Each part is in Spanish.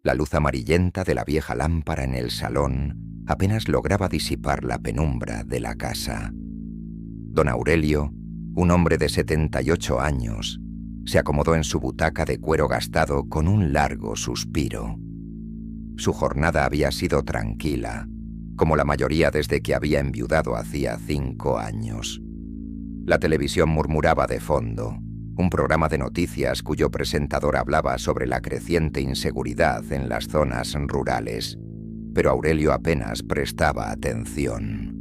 La luz amarillenta de la vieja lámpara en el salón apenas lograba disipar la penumbra de la casa. Don Aurelio, un hombre de 78 años, se acomodó en su butaca de cuero gastado con un largo suspiro. Su jornada había sido tranquila, como la mayoría desde que había enviudado hacía 5 años. La televisión murmuraba de fondo, un programa de noticias cuyo presentador hablaba sobre la creciente inseguridad en las zonas rurales, pero Aurelio apenas prestaba atención.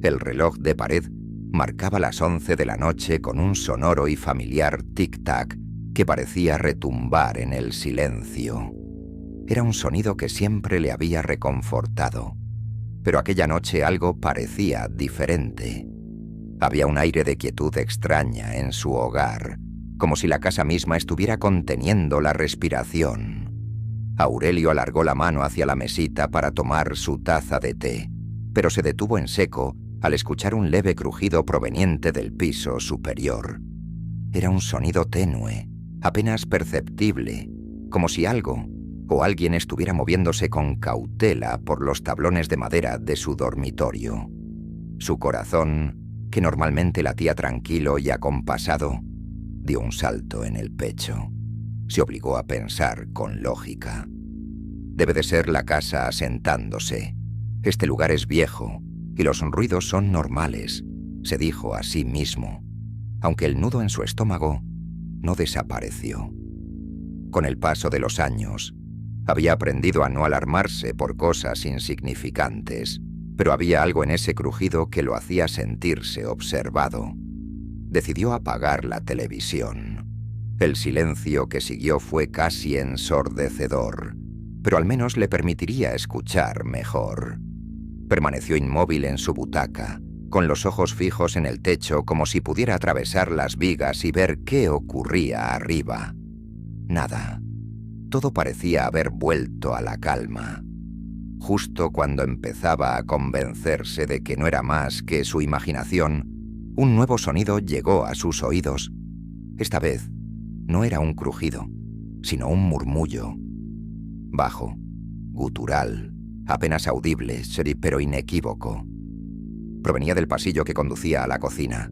El reloj de pared marcaba las 11 de la noche con un sonoro y familiar tic-tac que parecía retumbar en el silencio. Era un sonido que siempre le había reconfortado, pero aquella noche algo parecía diferente. Había un aire de quietud extraña en su hogar, como si la casa misma estuviera conteniendo la respiración. Aurelio alargó la mano hacia la mesita para tomar su taza de té, pero se detuvo en seco al escuchar un leve crujido proveniente del piso superior. Era un sonido tenue, apenas perceptible, como si algo o alguien estuviera moviéndose con cautela por los tablones de madera de su dormitorio. Su corazón, que normalmente latía tranquilo y acompasado, dio un salto en el pecho. Se obligó a pensar con lógica. Debe de ser la casa asentándose. Este lugar es viejo y los ruidos son normales, se dijo a sí mismo, aunque el nudo en su estómago no desapareció. Con el paso de los años, había aprendido a no alarmarse por cosas insignificantes, pero había algo en ese crujido que lo hacía sentirse observado. Decidió apagar la televisión. El silencio que siguió fue casi ensordecedor, pero al menos le permitiría escuchar mejor. Permaneció inmóvil en su butaca, con los ojos fijos en el techo como si pudiera atravesar las vigas y ver qué ocurría arriba. Nada. Todo parecía haber vuelto a la calma. Justo cuando empezaba a convencerse de que no era más que su imaginación, un nuevo sonido llegó a sus oídos. Esta vez no era un crujido, sino un murmullo. Bajo, gutural, apenas audible, pero inequívoco. Provenía del pasillo que conducía a la cocina.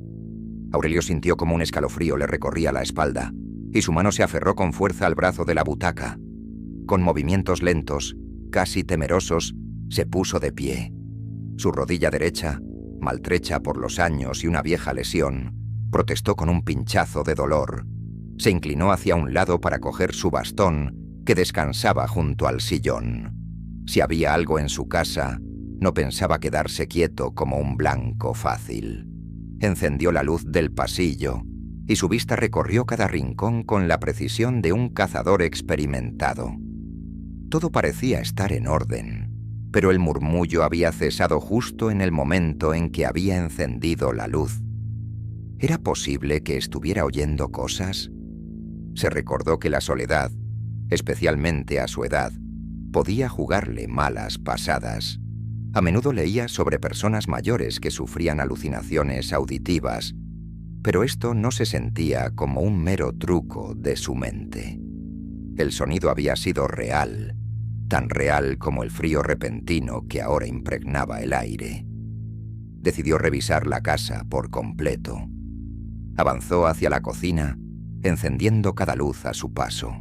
Aurelio sintió como un escalofrío le recorría la espalda, y su mano se aferró con fuerza al brazo de la butaca. Con movimientos lentos, casi temerosos, se puso de pie. Su rodilla derecha, maltrecha por los años y una vieja lesión, protestó con un pinchazo de dolor. Se inclinó hacia un lado para coger su bastón, que descansaba junto al sillón. Si había algo en su casa, no pensaba quedarse quieto como un blanco fácil. Encendió la luz del pasillo, y su vista recorrió cada rincón con la precisión de un cazador experimentado. Todo parecía estar en orden, pero el murmullo había cesado justo en el momento en que había encendido la luz. ¿Era posible que estuviera oyendo cosas? Se recordó que la soledad, especialmente a su edad, podía jugarle malas pasadas. A menudo leía sobre personas mayores que sufrían alucinaciones auditivas, pero esto no se sentía como un mero truco de su mente. El sonido había sido real, tan real como el frío repentino que ahora impregnaba el aire. Decidió revisar la casa por completo. Avanzó hacia la cocina, encendiendo cada luz a su paso.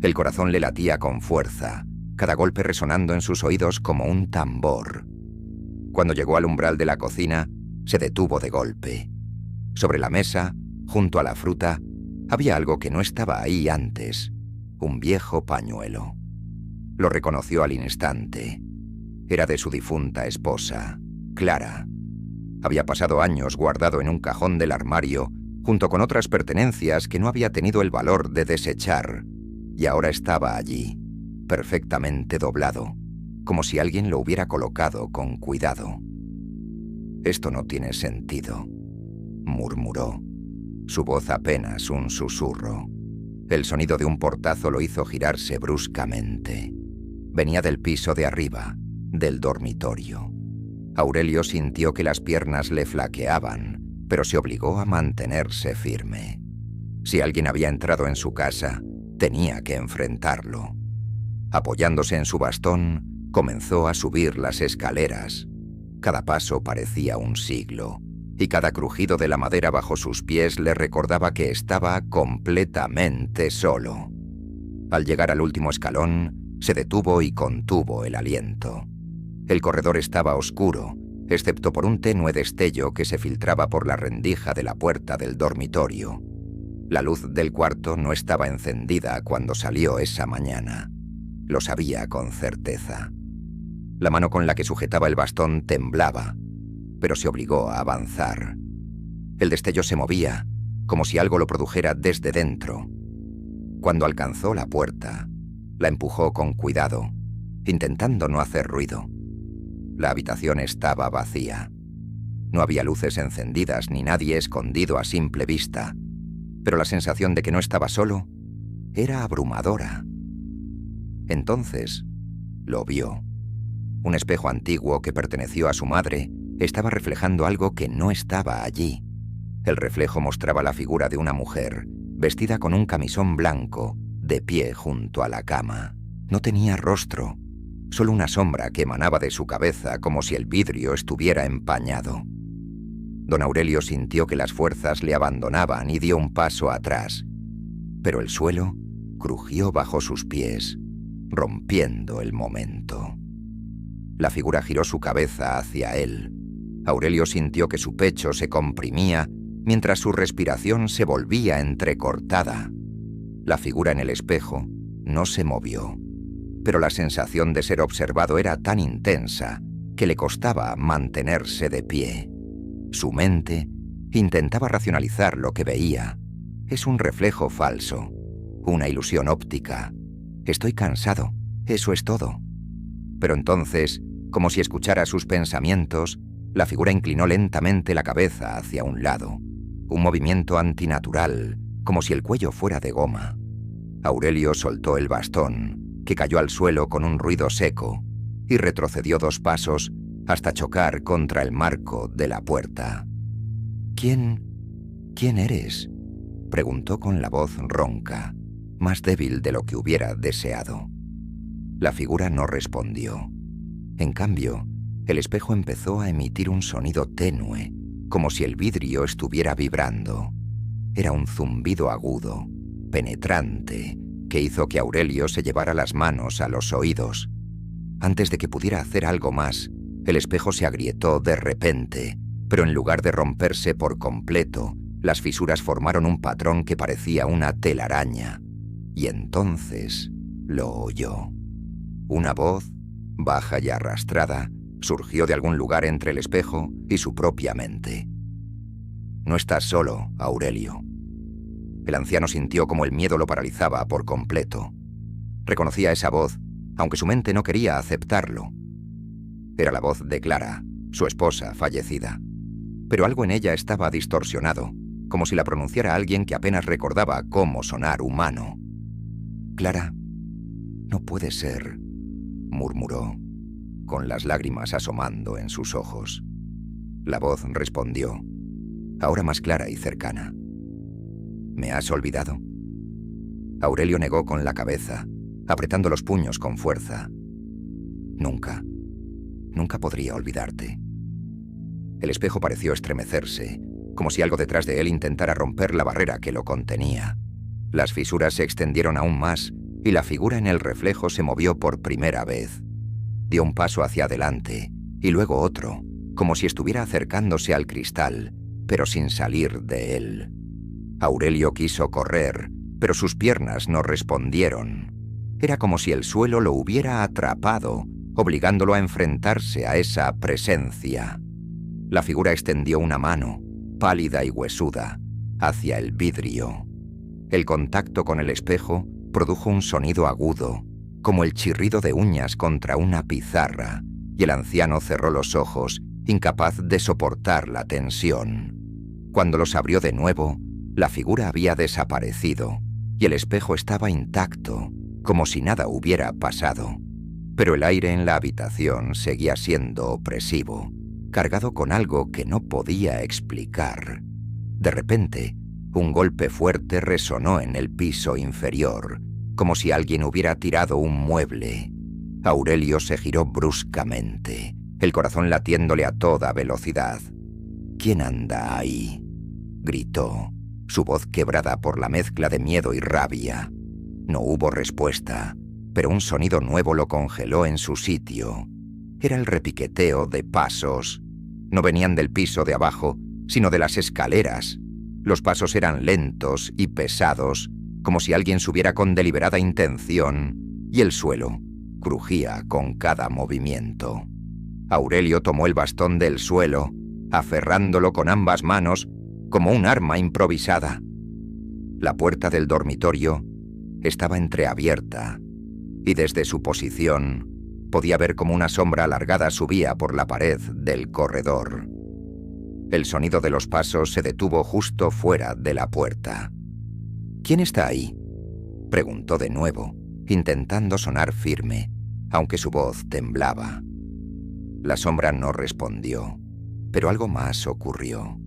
El corazón le latía con fuerza, cada golpe resonando en sus oídos como un tambor. Cuando llegó al umbral de la cocina, se detuvo de golpe. Sobre la mesa, junto a la fruta, había algo que no estaba ahí antes, un viejo pañuelo. Lo reconoció al instante. Era de su difunta esposa, Clara. Había pasado años guardado en un cajón del armario, junto con otras pertenencias que no había tenido el valor de desechar, y ahora estaba allí, perfectamente doblado, como si alguien lo hubiera colocado con cuidado. «Esto no tiene sentido», murmuró, su voz apenas un susurro. El sonido de un portazo lo hizo girarse bruscamente. Venía del piso de arriba, del dormitorio. Aurelio sintió que las piernas le flaqueaban, pero se obligó a mantenerse firme. Si alguien había entrado en su casa, tenía que enfrentarlo. Apoyándose en su bastón, comenzó a subir las escaleras. Cada paso parecía un siglo, y cada crujido de la madera bajo sus pies le recordaba que estaba completamente solo. Al llegar al último escalón, se detuvo y contuvo el aliento. El corredor estaba oscuro, excepto por un tenue destello que se filtraba por la rendija de la puerta del dormitorio. La luz del cuarto no estaba encendida cuando salió esa mañana. Lo sabía con certeza. La mano con la que sujetaba el bastón temblaba, pero se obligó a avanzar. El destello se movía, como si algo lo produjera desde dentro. Cuando alcanzó la puerta, la empujó con cuidado, intentando no hacer ruido. La habitación estaba vacía. No había luces encendidas ni nadie escondido a simple vista, pero la sensación de que no estaba solo era abrumadora. Entonces, lo vio. Un espejo antiguo que perteneció a su madre estaba reflejando algo que no estaba allí. El reflejo mostraba la figura de una mujer, vestida con un camisón blanco, de pie junto a la cama. No tenía rostro, solo una sombra que emanaba de su cabeza como si el vidrio estuviera empañado. Don Aurelio sintió que las fuerzas le abandonaban y dio un paso atrás, pero el suelo crujió bajo sus pies, rompiendo el momento. La figura giró su cabeza hacia él. Aurelio sintió que su pecho se comprimía mientras su respiración se volvía entrecortada. La figura en el espejo no se movió, pero la sensación de ser observado era tan intensa que le costaba mantenerse de pie. Su mente intentaba racionalizar lo que veía. Es un reflejo falso, una ilusión óptica. Estoy cansado, eso es todo. Pero entonces, como si escuchara sus pensamientos, la figura inclinó lentamente la cabeza hacia un lado. Un movimiento antinatural, como si el cuello fuera de goma. Aurelio soltó el bastón, que cayó al suelo con un ruido seco, y retrocedió 2 pasos hasta chocar contra el marco de la puerta. ¿Quién eres?, preguntó con la voz ronca, más débil de lo que hubiera deseado. La figura no respondió. En cambio, el espejo empezó a emitir un sonido tenue, como si el vidrio estuviera vibrando. Era un zumbido agudo, penetrante, que hizo que Aurelio se llevara las manos a los oídos. Antes de que pudiera hacer algo más, el espejo se agrietó de repente, pero en lugar de romperse por completo, las fisuras formaron un patrón que parecía una telaraña. Y entonces lo oyó. Una voz, baja y arrastrada, surgió de algún lugar entre el espejo y su propia mente. «No estás solo, Aurelio». El anciano sintió como el miedo lo paralizaba por completo. Reconocía esa voz, aunque su mente no quería aceptarlo. Era la voz de Clara, su esposa fallecida. Pero algo en ella estaba distorsionado, como si la pronunciara alguien que apenas recordaba cómo sonar humano. «Clara, no puede ser», murmuró, con las lágrimas asomando en sus ojos. La voz respondió, ahora más clara y cercana. «¿Me has olvidado?» Aurelio negó con la cabeza, apretando los puños con fuerza. «Nunca, nunca podría olvidarte». El espejo pareció estremecerse, como si algo detrás de él intentara romper la barrera que lo contenía. Las fisuras se extendieron aún más y la figura en el reflejo se movió por primera vez. Dio un paso hacia adelante y luego otro, como si estuviera acercándose al cristal, pero sin salir de él. Aurelio quiso correr, pero sus piernas no respondieron. Era como si el suelo lo hubiera atrapado, obligándolo a enfrentarse a esa presencia. La figura extendió una mano, pálida y huesuda, hacia el vidrio. El contacto con el espejo produjo un sonido agudo, como el chirrido de uñas contra una pizarra, y el anciano cerró los ojos, incapaz de soportar la tensión. Cuando los abrió de nuevo, la figura había desaparecido, y el espejo estaba intacto, como si nada hubiera pasado. Pero el aire en la habitación seguía siendo opresivo, cargado con algo que no podía explicar. De repente, un golpe fuerte resonó en el piso inferior, como si alguien hubiera tirado un mueble. Aurelio se giró bruscamente, el corazón latiéndole a toda velocidad. «¿Quién anda ahí?», gritó, su voz quebrada por la mezcla de miedo y rabia. No hubo respuesta, pero un sonido nuevo lo congeló en su sitio. Era el repiqueteo de pasos. No venían del piso de abajo, sino de las escaleras. Los pasos eran lentos y pesados, como si alguien subiera con deliberada intención, y el suelo crujía con cada movimiento. Aurelio tomó el bastón del suelo, aferrándolo con ambas manos como un arma improvisada. La puerta del dormitorio estaba entreabierta, y desde su posición podía ver cómo una sombra alargada subía por la pared del corredor. El sonido de los pasos se detuvo justo fuera de la puerta. «¿Quién está ahí?», preguntó de nuevo, intentando sonar firme, aunque su voz temblaba. La sombra no respondió, pero algo más ocurrió.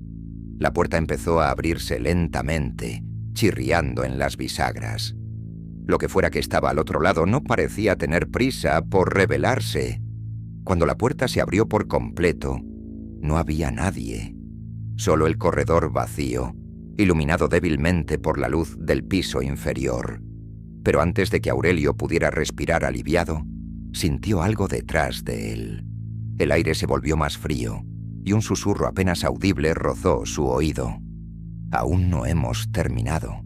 La puerta empezó a abrirse lentamente, chirriando en las bisagras. Lo que fuera que estaba al otro lado no parecía tener prisa por revelarse. Cuando la puerta se abrió por completo, no había nadie. Solo el corredor vacío, iluminado débilmente por la luz del piso inferior. Pero antes de que Aurelio pudiera respirar aliviado, sintió algo detrás de él. El aire se volvió más frío, y un susurro apenas audible rozó su oído. «Aún no hemos terminado».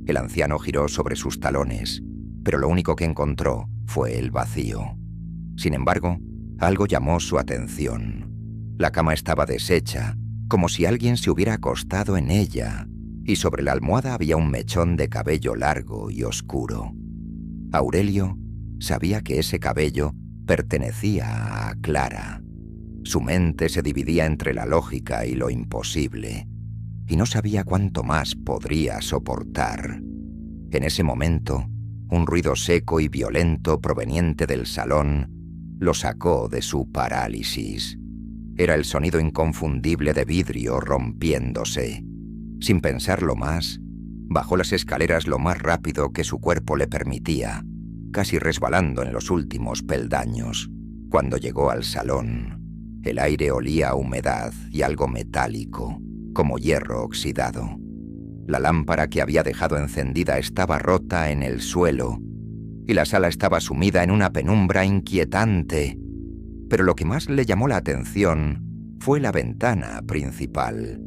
El anciano giró sobre sus talones, pero lo único que encontró fue el vacío. Sin embargo, algo llamó su atención. La cama estaba deshecha, como si alguien se hubiera acostado en ella, y sobre la almohada había un mechón de cabello largo y oscuro. Aurelio sabía que ese cabello pertenecía a Clara. Su mente se dividía entre la lógica y lo imposible, y no sabía cuánto más podría soportar. En ese momento, un ruido seco y violento proveniente del salón lo sacó de su parálisis. Era el sonido inconfundible de vidrio rompiéndose. Sin pensarlo más, bajó las escaleras lo más rápido que su cuerpo le permitía, casi resbalando en los últimos peldaños. Cuando llegó al salón, el aire olía a humedad y algo metálico, como hierro oxidado. La lámpara que había dejado encendida estaba rota en el suelo, y la sala estaba sumida en una penumbra inquietante. Pero lo que más le llamó la atención fue la ventana principal.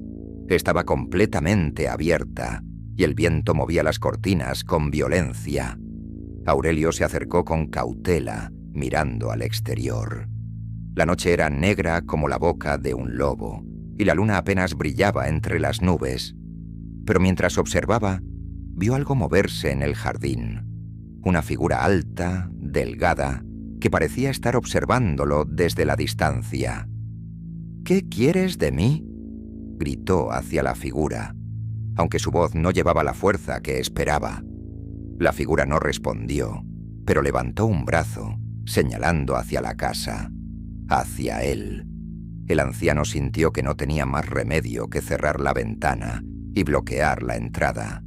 Estaba completamente abierta, y el viento movía las cortinas con violencia. Aurelio se acercó con cautela, mirando al exterior. La noche era negra como la boca de un lobo, y la luna apenas brillaba entre las nubes. Pero mientras observaba, vio algo moverse en el jardín. Una figura alta, delgada, que parecía estar observándolo desde la distancia. «¿Qué quieres de mí?», gritó hacia la figura, aunque su voz no llevaba la fuerza que esperaba. La figura no respondió, pero levantó un brazo, señalando hacia la casa, hacia él. El anciano sintió que no tenía más remedio que cerrar la ventana y bloquear la entrada.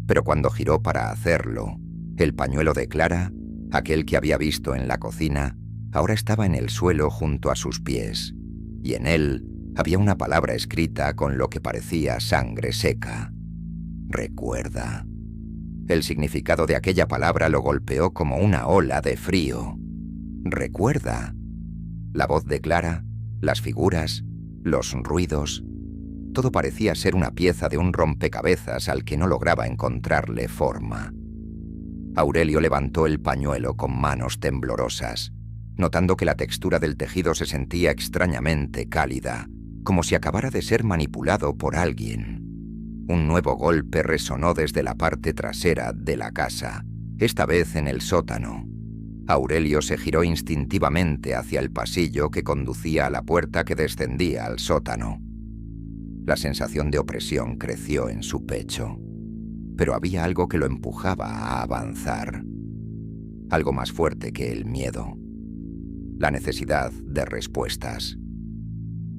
Pero cuando giró para hacerlo, el pañuelo de Clara, aquel que había visto en la cocina, ahora estaba en el suelo junto a sus pies, y en él había una palabra escrita con lo que parecía sangre seca. «Recuerda». El significado de aquella palabra lo golpeó como una ola de frío. «Recuerda». La voz de Clara, las figuras, los ruidos, todo parecía ser una pieza de un rompecabezas al que no lograba encontrarle forma. Aurelio levantó el pañuelo con manos temblorosas, notando que la textura del tejido se sentía extrañamente cálida, como si acabara de ser manipulado por alguien. Un nuevo golpe resonó desde la parte trasera de la casa, esta vez en el sótano. Aurelio se giró instintivamente hacia el pasillo que conducía a la puerta que descendía al sótano. La sensación de opresión creció en su pecho, pero había algo que lo empujaba a avanzar. Algo más fuerte que el miedo. La necesidad de respuestas.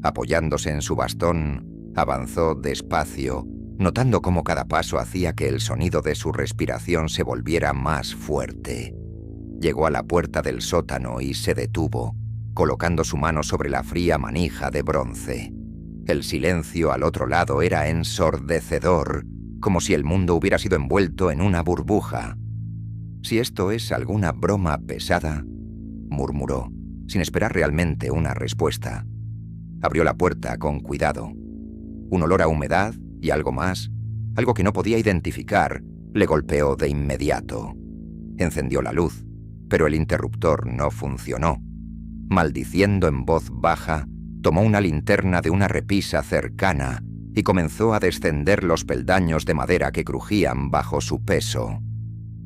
Apoyándose en su bastón, avanzó despacio, notando cómo cada paso hacía que el sonido de su respiración se volviera más fuerte. Llegó a la puerta del sótano y se detuvo, colocando su mano sobre la fría manija de bronce. El silencio al otro lado era ensordecedor, como si el mundo hubiera sido envuelto en una burbuja. «Si esto es alguna broma pesada», murmuró, sin esperar realmente una respuesta. Abrió la puerta con cuidado. Un olor a humedad y algo más, algo que no podía identificar, le golpeó de inmediato. Encendió la luz, pero el interruptor no funcionó. Maldiciendo en voz baja, tomó una linterna de una repisa cercana y comenzó a descender los peldaños de madera que crujían bajo su peso.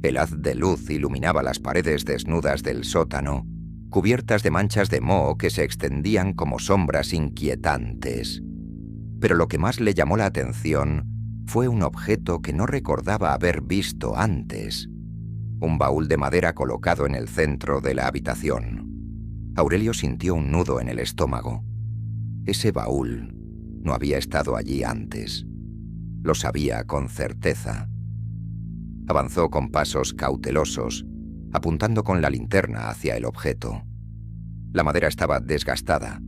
El haz de luz iluminaba las paredes desnudas del sótano, cubiertas de manchas de moho que se extendían como sombras inquietantes. Pero lo que más le llamó la atención fue un objeto que no recordaba haber visto antes. Un baúl de madera colocado en el centro de la habitación. Aurelio sintió un nudo en el estómago. Ese baúl no había estado allí antes. Lo sabía con certeza. Avanzó con pasos cautelosos, apuntando con la linterna hacia el objeto. La madera estaba desgastada,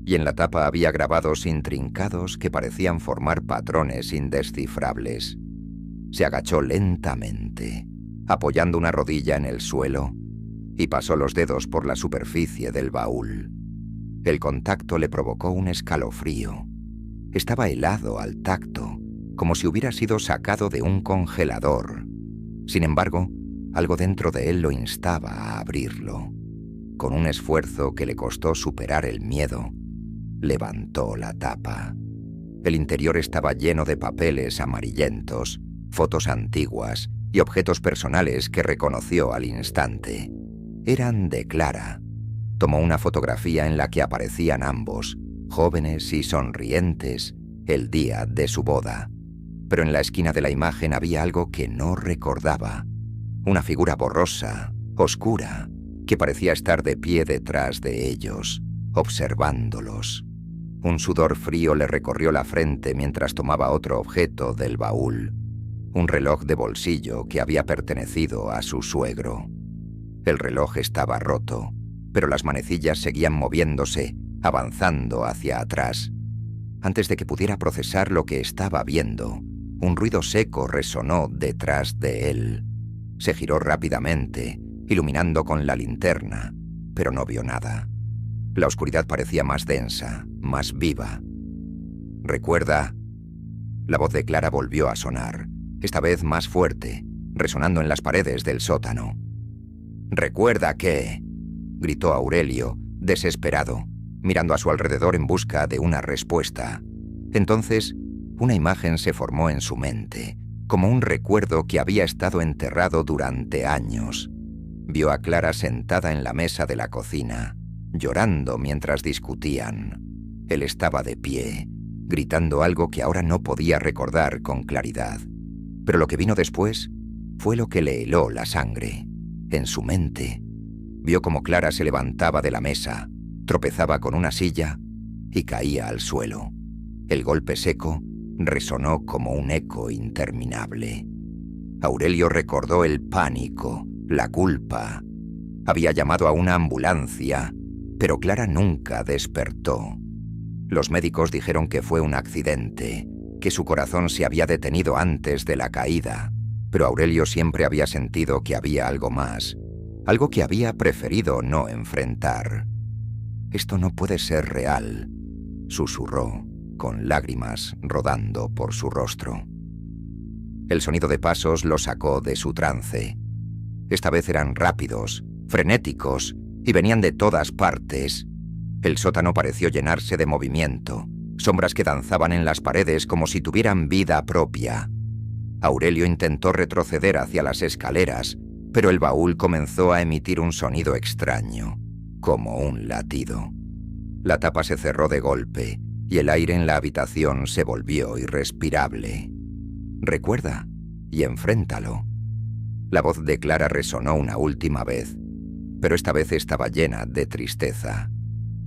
y en la tapa había grabados intrincados que parecían formar patrones indescifrables. Se agachó lentamente, apoyando una rodilla en el suelo, y pasó los dedos por la superficie del baúl. El contacto le provocó un escalofrío. Estaba helado al tacto, como si hubiera sido sacado de un congelador. Sin embargo, algo dentro de él lo instaba a abrirlo. Con un esfuerzo que le costó superar el miedo, levantó la tapa. El interior estaba lleno de papeles amarillentos, fotos antiguas y objetos personales que reconoció al instante. Eran de Clara. Tomó una fotografía en la que aparecían ambos, jóvenes y sonrientes, el día de su boda. Pero en la esquina de la imagen había algo que no recordaba. Una figura borrosa, oscura, que parecía estar de pie detrás de ellos, observándolos. Un sudor frío le recorrió la frente mientras tomaba otro objeto del baúl. Un reloj de bolsillo que había pertenecido a su suegro. El reloj estaba roto, pero las manecillas seguían moviéndose, avanzando hacia atrás. Antes de que pudiera procesar lo que estaba viendo, un ruido seco resonó detrás de él. Se giró rápidamente, iluminando con la linterna, pero no vio nada. La oscuridad parecía más densa, más viva. «¿Recuerda?» La voz de Clara volvió a sonar, esta vez más fuerte, resonando en las paredes del sótano. «¿Recuerda qué?», gritó Aurelio, desesperado, mirando a su alrededor en busca de una respuesta. Entonces, una imagen se formó en su mente, como un recuerdo que había estado enterrado durante años. Vio a Clara sentada en la mesa de la cocina, llorando mientras discutían. Él estaba de pie, gritando algo que ahora no podía recordar con claridad. Pero lo que vino después fue lo que le heló la sangre. En su mente, vio cómo Clara se levantaba de la mesa, tropezaba con una silla y caía al suelo. El golpe seco resonó como un eco interminable. Aurelio recordó el pánico, la culpa. Había llamado a una ambulancia, pero Clara nunca despertó. Los médicos dijeron que fue un accidente, que su corazón se había detenido antes de la caída, pero Aurelio siempre había sentido que había algo más, algo que había preferido no enfrentar. «Esto no puede ser real», susurró, con lágrimas rodando por su rostro. El sonido de pasos lo sacó de su trance. Esta vez eran rápidos, frenéticos, y venían de todas partes. El sótano pareció llenarse de movimiento, sombras que danzaban en las paredes como si tuvieran vida propia. Aurelio intentó retroceder hacia las escaleras, pero el baúl comenzó a emitir un sonido extraño, como un latido. La tapa se cerró de golpe, y el aire en la habitación se volvió irrespirable. «Recuerda y enfréntalo». La voz de Clara resonó una última vez, pero esta vez estaba llena de tristeza.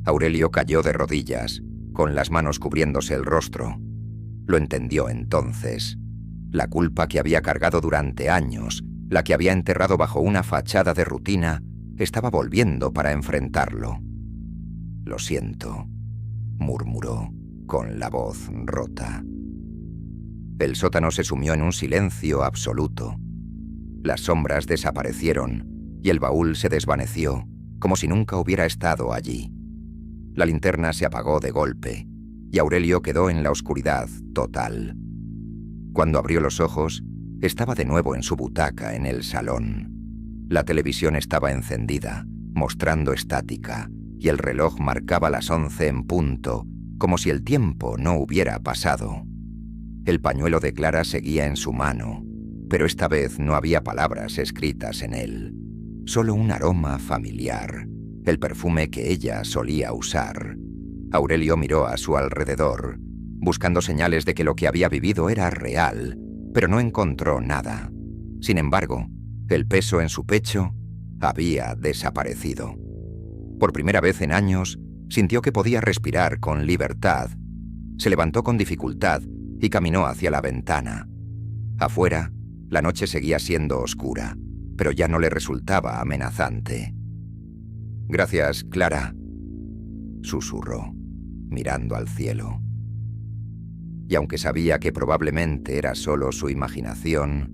Aurelio cayó de rodillas, con las manos cubriéndose el rostro. Lo entendió entonces. La culpa que había cargado durante años, la que había enterrado bajo una fachada de rutina, estaba volviendo para enfrentarlo. «Lo siento», murmuró, con la voz rota. El sótano se sumió en un silencio absoluto. Las sombras desaparecieron y el baúl se desvaneció, como si nunca hubiera estado allí. La linterna se apagó de golpe y Aurelio quedó en la oscuridad total. Cuando abrió los ojos, estaba de nuevo en su butaca en el salón. La televisión estaba encendida, mostrando estática, y el reloj marcaba las 11 en punto, como si el tiempo no hubiera pasado. El pañuelo de Clara seguía en su mano, pero esta vez no había palabras escritas en él, solo un aroma familiar, el perfume que ella solía usar. Aurelio miró a su alrededor, buscando señales de que lo que había vivido era real, pero no encontró nada. Sin embargo, el peso en su pecho había desaparecido. Por primera vez en años, sintió que podía respirar con libertad. Se levantó con dificultad y caminó hacia la ventana. Afuera, la noche seguía siendo oscura, pero ya no le resultaba amenazante. «Gracias, Clara», susurró, mirando al cielo. Y aunque sabía que probablemente era solo su imaginación,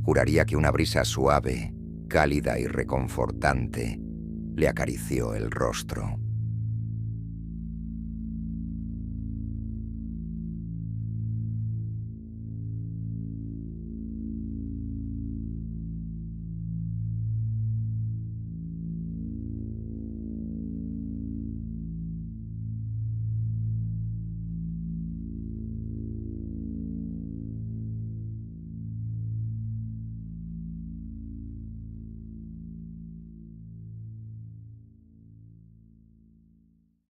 juraría que una brisa suave, cálida y reconfortante le acarició el rostro.